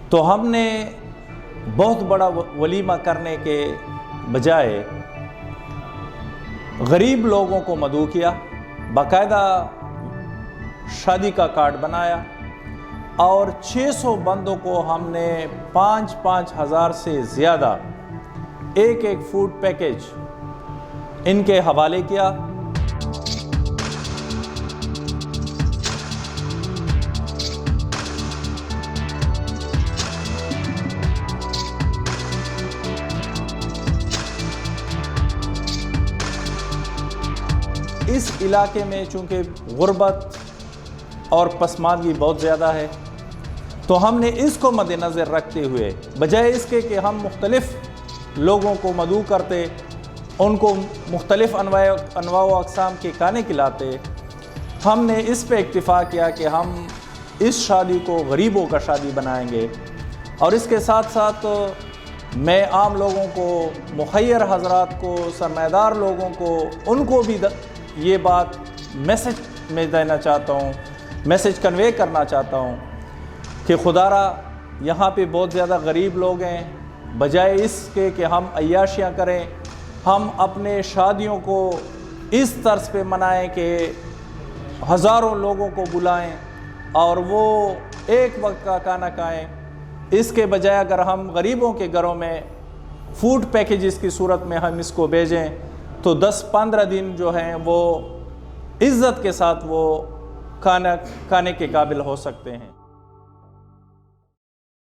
تو ہم نے بہت بڑا ولیمہ کرنے کے بجائے غریب لوگوں کو مدعو کیا، باقاعدہ شادی کا کارڈ بنایا اور 600 بندوں کو ہم نے 5-5 ہزار سے زیادہ ایک فوڈ پیکیج ان کے حوالے کیا۔ اس علاقے میں چونکہ غربت اور پسماندگی بہت زیادہ ہے، تو ہم نے اس کو مد نظر رکھتے ہوئے بجائے اس کے کہ ہم مختلف لوگوں کو مدعو کرتے، ان کو مختلف انواع و اقسام کے کھانے کھلاتے، ہم نے اس پہ اکتفا کیا کہ ہم اس شادی کو غریبوں کا شادی بنائیں گے۔ اور اس کے ساتھ ساتھ میں عام لوگوں کو، مخیر حضرات کو، سرمایہ دار لوگوں کو، ان کو بھی یہ بات میسج میں دینا چاہتا ہوں، میسج کنوے کرنا چاہتا ہوں کہ خدا را یہاں پہ بہت زیادہ غریب لوگ ہیں، بجائے اس کے کہ ہم عیاشیاں کریں، ہم اپنے شادیوں کو اس طرز پہ منائیں کہ ہزاروں لوگوں کو بلائیں اور وہ ایک وقت کا کھانا کھائیں۔ اس کے بجائے اگر ہم غریبوں کے گھروں میں فوڈ پیکیجز کی صورت میں ہم اس کو بھیجیں تو 10-15 دن جو ہیں وہ عزت کے ساتھ وہ کھانے کے قابل ہو سکتے ہیں۔